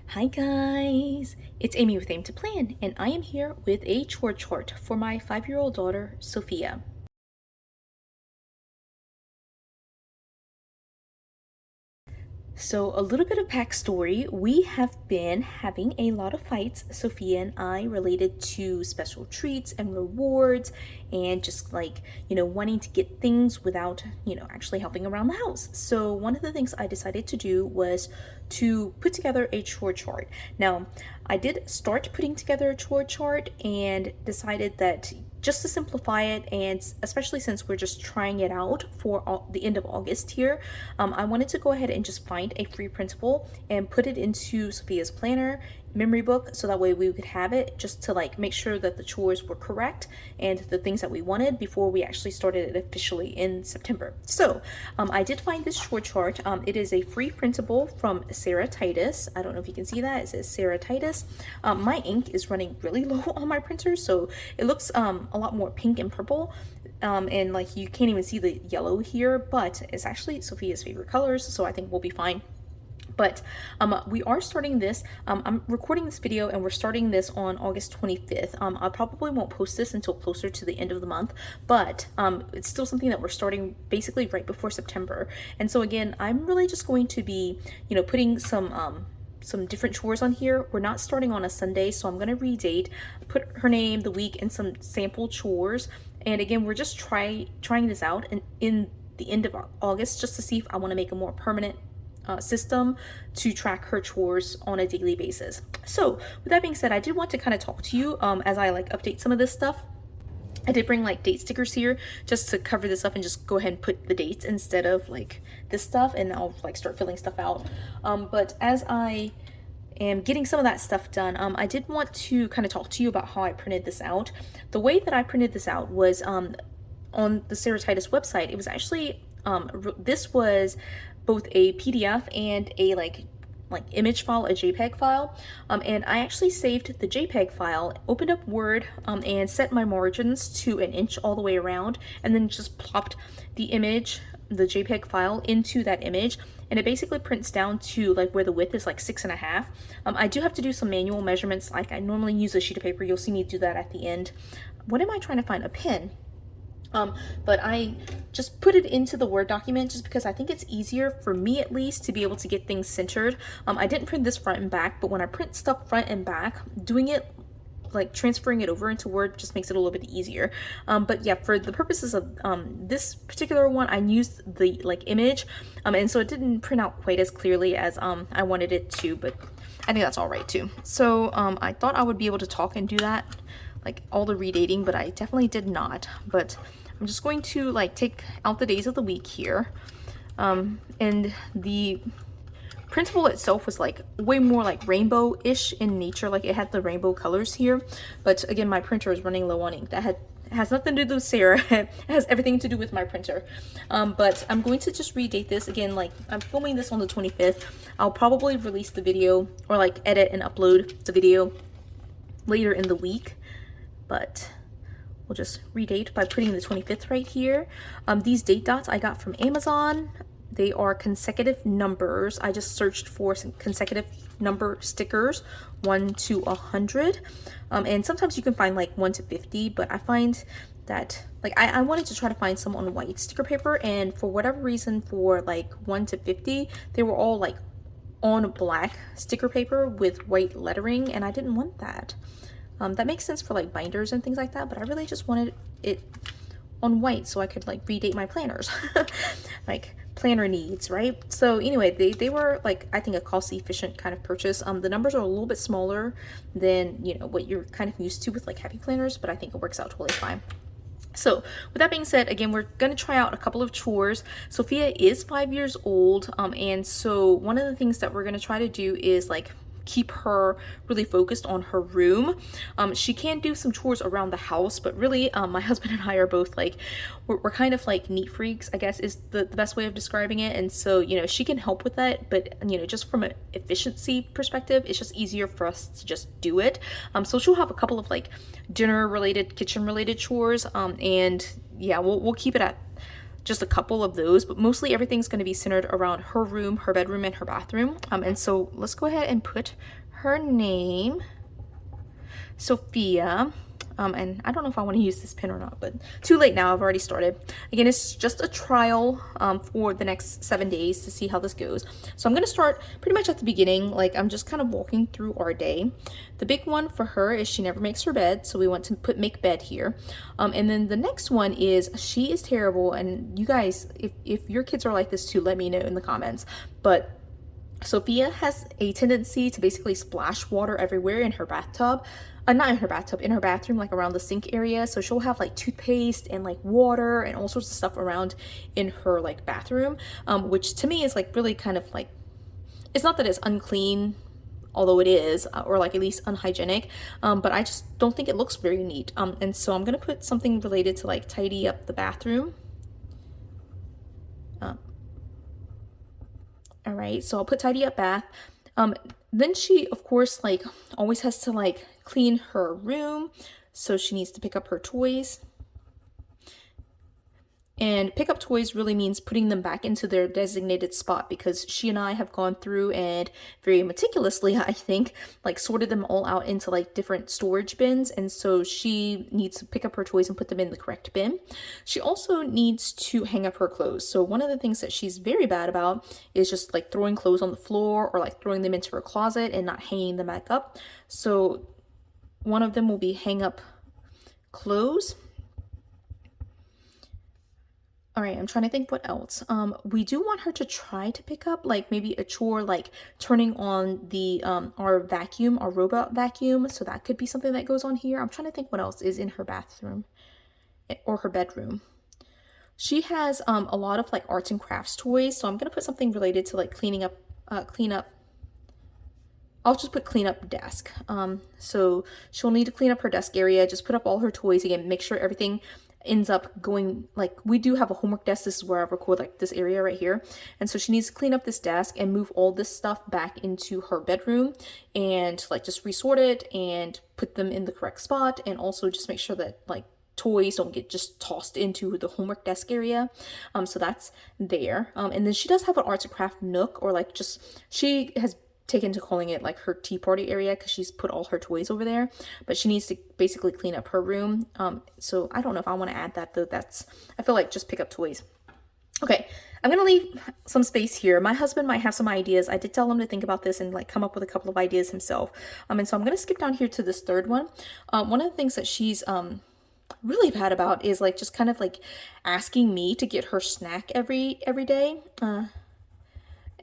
Hi guys, it's Amy with Aim to Plan, and I am here with a chore chart for my 5-year-old daughter, Sophia. So, a little bit of backstory. We have been having a lot of fights, Sophia and I, related to special treats and rewards, and just wanting to get things without, actually helping around the house. So, one of the things I decided to do was to put together a chore chart. Now, I did start putting together a chore chart and decided that just to simplify it, and especially since we're just trying it out for the end of August here, I wanted to go ahead and just find a free printable and put it into Sophia's planner memory book, so that way we could have it just to make sure that the chores were correct and the things that we wanted before we actually started it officially in September. So I did find this chore chart. It is a free printable from Sarah Titus. I don't know if you can see that. It says Sarah Titus. My ink is running really low on my printer, so it looks a lot more pink and purple. And you can't even see the yellow here, but it's actually Sophia's favorite colors, so I think we'll be fine. But we are starting this. I'm recording this video and we're starting this on August 25th. I probably won't post this until closer to the end of the month, but it's still something that we're starting basically right before September. And so again, I'm really just going to be, putting some different chores on here. We're not starting on a Sunday, so I'm going to redate, put her name, the week, and some sample chores. And again, we're just trying this out in the end of August, just to see if I want to make a more permanent system to track her chores on a daily basis. So with that being said, I did want to kind of talk to you as I update some of this stuff. I did bring date stickers here just to cover this up and just go ahead and put the dates instead of this stuff, and I'll start filling stuff out. But as I am getting some of that stuff done, I did want to kind of talk to you about how I printed this out. The way that I printed this out was on the Sarah Titus website. It was actually this was both a PDF and a image file, a JPEG file, and I actually saved the JPEG file, opened up Word, and set my margins to 1 inch all the way around, and then just plopped the image, the JPEG file, into that image, and it basically prints down to where the width is 6.5. I do have to do some manual measurements. I normally use a sheet of paper. You'll see me do that at the end. What am I trying to find? A pen. But I just put it into the Word document just because I think it's easier for me, at least, to be able to get things centered. I didn't print this front and back, but when I print stuff front and back, doing it transferring it over into Word just makes it a little bit easier. But yeah, for the purposes of this particular one, I used the image, and so it didn't print out quite as clearly as I wanted it to, but I think that's all right too. So I thought I would be able to talk and do that, all the redating, but I definitely did not. But I'm just going to take out the days of the week here, and the printable itself was way more rainbow-ish in nature. It had the rainbow colors here, but again, my printer is running low on ink. That has nothing to do with Sarah. It has everything to do with my printer. But I'm going to just redate this again. I'm filming this on the 25th. I'll probably release the video or edit and upload the video later in the week, but we'll just redate by putting the 25th right here. These date dots I got from Amazon. They are consecutive numbers. I just searched for some consecutive number stickers, 1 to 100. And sometimes you can find 1 to 50, but I find that I wanted to try to find some on white sticker paper, and for whatever reason, for 1 to 50, they were all on black sticker paper with white lettering, and I didn't want that. That makes sense for binders and things like that, but I really just wanted it on white so I could redate my planners. Planner needs, right? So anyway, they were I think a cost efficient kind of purchase. The numbers are a little bit smaller than what you're kind of used to with happy planners, but I think it works out totally fine. So with that being said, again, we're going to try out a couple of chores. Sophia is 5 years old, and so one of the things that we're going to try to do is keep her really focused on her room. She can do some chores around the house, but really my husband and I are both we're kind of neat freaks, I guess is the best way of describing it. And so she can help with that, but just from an efficiency perspective, it's just easier for us to just do it. So she'll have a couple of dinner related, kitchen related chores, and yeah, we'll keep it at just a couple of those, but mostly everything's going to be centered around her room, her bedroom, and her bathroom. And so let's go ahead and put her name, Sophea. And I don't know if I want to use this pen or not, but too late now, I've already started. Again, it's just a trial for the next 7 days to see how this goes. So I'm going to start pretty much at the beginning. Like, I'm just kind of walking through our day. The big one for her is she never makes her bed, so we want to make bed here. And then the next one is she is terrible, and you guys, if your kids are like this too, let me know in the comments. But Sophia has a tendency to basically splash water everywhere in her bathtub. Not in her bathtub, in her bathroom, like around the sink area. So she'll have like toothpaste and like water and all sorts of stuff around in her like bathroom, which to me is like really kind of like, it's not that it's unclean, although it is, or like at least unhygienic, but I just don't think it looks very neat. And so I'm gonna put something related to like tidy up the bathroom. All right, so I'll put tidy up bath. Then she, of course, like always has to like clean her room. So she needs to pick up her toys. And pick up toys really means putting them back into their designated spot, because she and I have gone through and very meticulously, I think, like sorted them all out into like different storage bins. And so she needs to pick up her toys and put them in the correct bin. She also needs to hang up her clothes. So one of the things that she's very bad about is just like throwing clothes on the floor or like throwing them into her closet and not hanging them back up. So one of them will be hang up clothes. All right, I'm trying to think what else. We do want her to try to pick up like maybe a chore, like turning on the our vacuum, our robot vacuum. So that could be something that goes on here. I'm trying to think what else is in her bathroom or her bedroom. She has a lot of like arts and crafts toys. So I'm gonna put something related to like clean up. I'll just put clean up desk. So she'll need to clean up her desk area, just put up all her toys again, make sure everything ends up going, like we do have a homework desk. This is where I record, like this area right here. And so she needs to clean up this desk and move all this stuff back into her bedroom and like just resort it and put them in the correct spot. And also just make sure that like toys don't get just tossed into the homework desk area. So that's there. And then she does have an arts and craft nook, or like just, she has taken to calling it like her tea party area because she's put all her toys over there, but she needs to basically clean up her room. So I don't know if I want to add that though. That's, I feel like just pick up toys. Okay, I'm gonna leave some space here. My husband might have some ideas. I did tell him to think about this and like come up with a couple of ideas himself. And so I'm gonna skip down here to this third one. One of the things that she's really bad about is like just kind of like asking me to get her snack every day.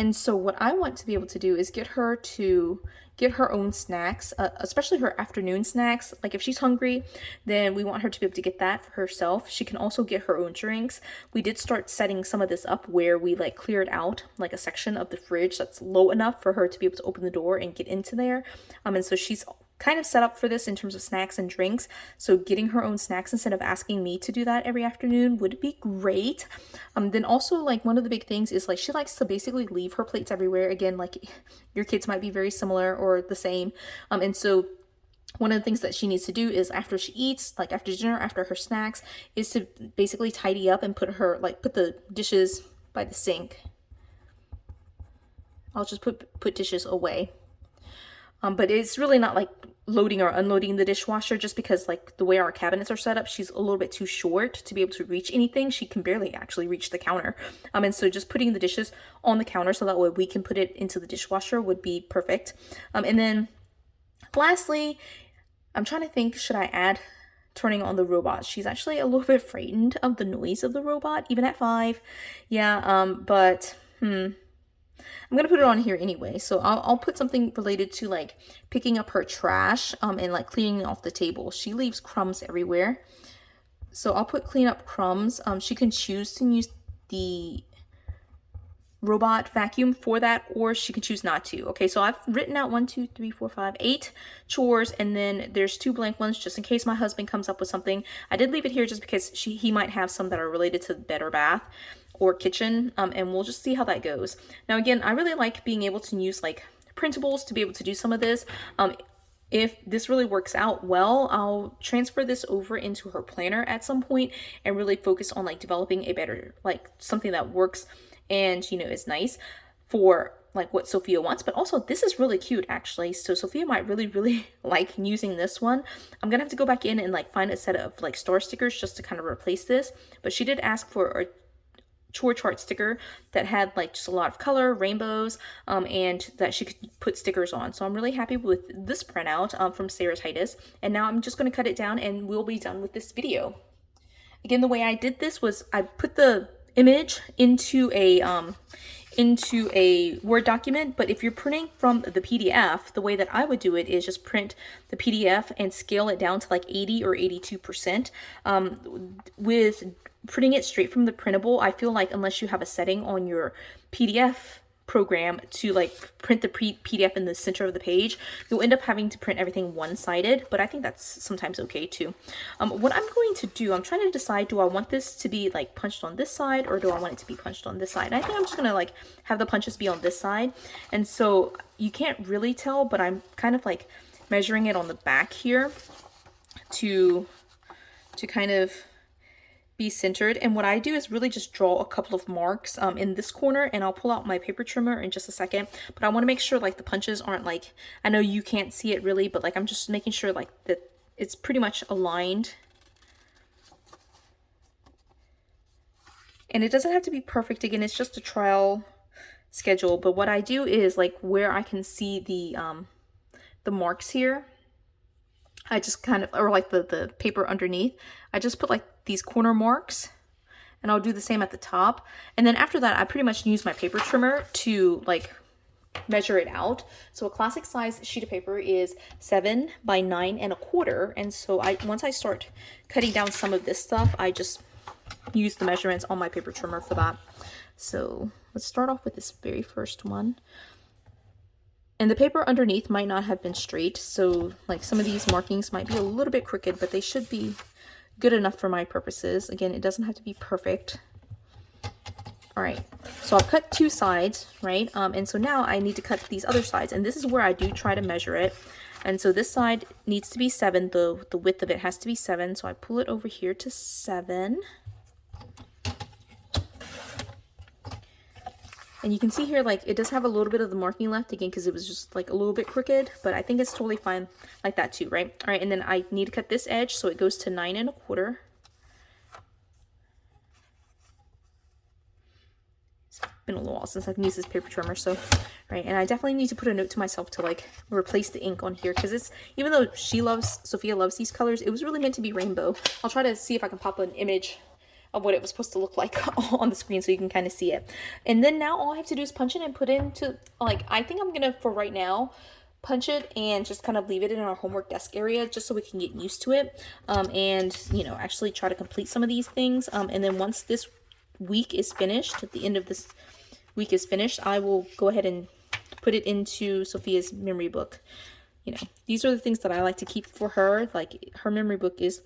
And so what I want to be able to do is get her to get her own snacks, especially her afternoon snacks. Like if she's hungry, then we want her to be able to get that for herself. She can also get her own drinks. We did start setting some of this up where we like cleared out like a section of the fridge that's low enough for her to be able to open the door and get into there. And so she's kind of set up for this in terms of snacks and drinks. So getting her own snacks instead of asking me to do that every afternoon would be great. Then also like one of the big things is like she likes to basically leave her plates everywhere. Again, like your kids might be very similar or the same. And so one of the things that she needs to do is after she eats, like after dinner, after her snacks, is to basically tidy up and put the dishes by the sink. I'll just put dishes away. But it's really not like loading or unloading the dishwasher, just because like the way our cabinets are set up, she's a little bit too short to be able to reach anything. She can barely actually reach the counter. And so just putting the dishes on the counter so that way we can put it into the dishwasher would be perfect. And then lastly, I'm trying to think, should I add turning on the robot? She's actually a little bit frightened of the noise of the robot, even at 5. Yeah, but I'm gonna put it on here anyway. So I'll put something related to like picking up her trash and like cleaning off the table. She leaves crumbs everywhere. So I'll put clean up crumbs. She can choose to use the robot vacuum for that, or she can choose not to. Okay, so I've written out 1, 2, 3, 4, 5, 8 chores, and then there's 2 blank ones just in case my husband comes up with something. I did leave it here just because he might have some that are related to bed or bath or kitchen, and we'll just see how that goes. Now again, I really like being able to use like printables to be able to do some of this. if this really works out well, I'll transfer this over into her planner at some point and really focus on like developing a better, like something that works and, you know, is nice for like what Sophia wants. But also this is really cute actually. So Sophia might really like using this one. I'm gonna have to go back in and like find a set of like star stickers just to kind of replace this. But she did ask for a chore chart sticker that had like just a lot of color, rainbows, and that she could put stickers on. So I'm really happy with this printout from Sarah Titus. And now I'm just going to cut it down and we'll be done with this video. Again, the way I did this was I put the image into a Word document, but if you're printing from the PDF, the way that I would do it is just print the PDF and scale it down to like 80 or 82%. With printing it straight from the printable, I feel like unless you have a setting on your PDF program to like print the PDF in the center of the page, you'll end up having to print everything one-sided, but I think that's sometimes okay too. What I'm going to do, I'm trying to decide, do I want this to be like punched on this side or do I want it to be punched on this side? And I think I'm just gonna like have the punches be on this side. And so you can't really tell, but I'm kind of like measuring it on the back here to kind of be centered. And what I do is really just draw a couple of marks in this corner, and I'll pull out my paper trimmer in just a second. But I want to make sure like the punches aren't like, I know you can't see it really, but like I'm just making sure like that it's pretty much aligned. And it doesn't have to be perfect. Again, it's just a trial schedule. But what I do is like where I can see the marks here, I just kind of, or like the paper underneath, I just put like these corner marks, and I'll do the same at the top. And then after that, I pretty much use my paper trimmer to like measure it out. So a classic size sheet of paper is 7 by 9.25. And so once I start cutting down some of this stuff, I just use the measurements on my paper trimmer for that. So let's start off with this very first one. And the paper underneath might not have been straight, so like some of these markings might be a little bit crooked, but they should be good enough for my purposes. Again, it doesn't have to be perfect. All right, so I've cut 2 sides, right? And so now I need to cut these other sides, and this is where I do try to measure it. And so this side needs to be 7, the width of it has to be 7, so I pull it over here to 7. And you can see here, like, it does have a little bit of the marking left, again, because it was just, like, a little bit crooked, but I think it's totally fine like that, too, right? All right, and then I need to cut this edge, so it goes to 9.25. It's been a little while since I've used this paper trimmer, so, right, and I definitely need to put a note to myself to, like, replace the ink on here, because it's, even though Sophia loves these colors, it was really meant to be rainbow. I'll try to see if I can pop an image of what it was supposed to look like on the screen so you can kind of see it. And then now all I have to do is punch it and put it into, like, I think I'm gonna, for right now, punch it and just kind of leave it in our homework desk area just so we can get used to it, and, you know, actually try to complete some of these things. And then once this week is finished, at the end of this week is finished, I will go ahead and put it into Sophia's memory book. You know, these are the things that I like to keep for her. Like, her memory book is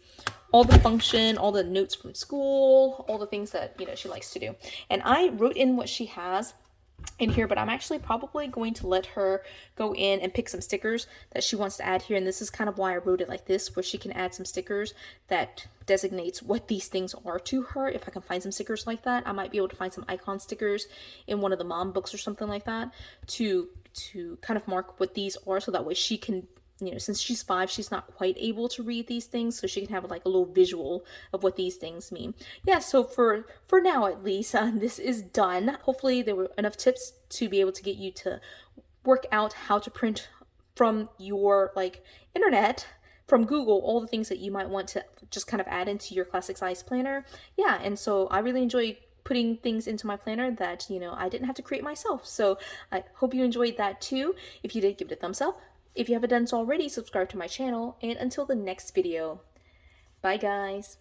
all the function, all the notes from school, all the things that, you know, she likes to do. And I wrote in what she has in here, but I'm actually probably going to let her go in and pick some stickers that she wants to add here. And this is kind of why I wrote it like this, where she can add some stickers that designates what these things are to her. If I can find some stickers like that, I might be able to find some icon stickers in one of the mom books or something like that to kind of mark what these are, so that way she can, you know, since she's 5, she's not quite able to read these things, so she can have like a little visual of what these things mean. Yeah, so for now at least, this is done. Hopefully there were enough tips to be able to get you to work out how to print from your like internet, from Google, all the things that you might want to just kind of add into your classic size planner. Yeah, and so I really enjoy putting things into my planner that, you know, I didn't have to create myself. So I hope you enjoyed that too. If you did, give it a thumbs up. If you haven't done so already, subscribe to my channel. And until the next video, bye guys.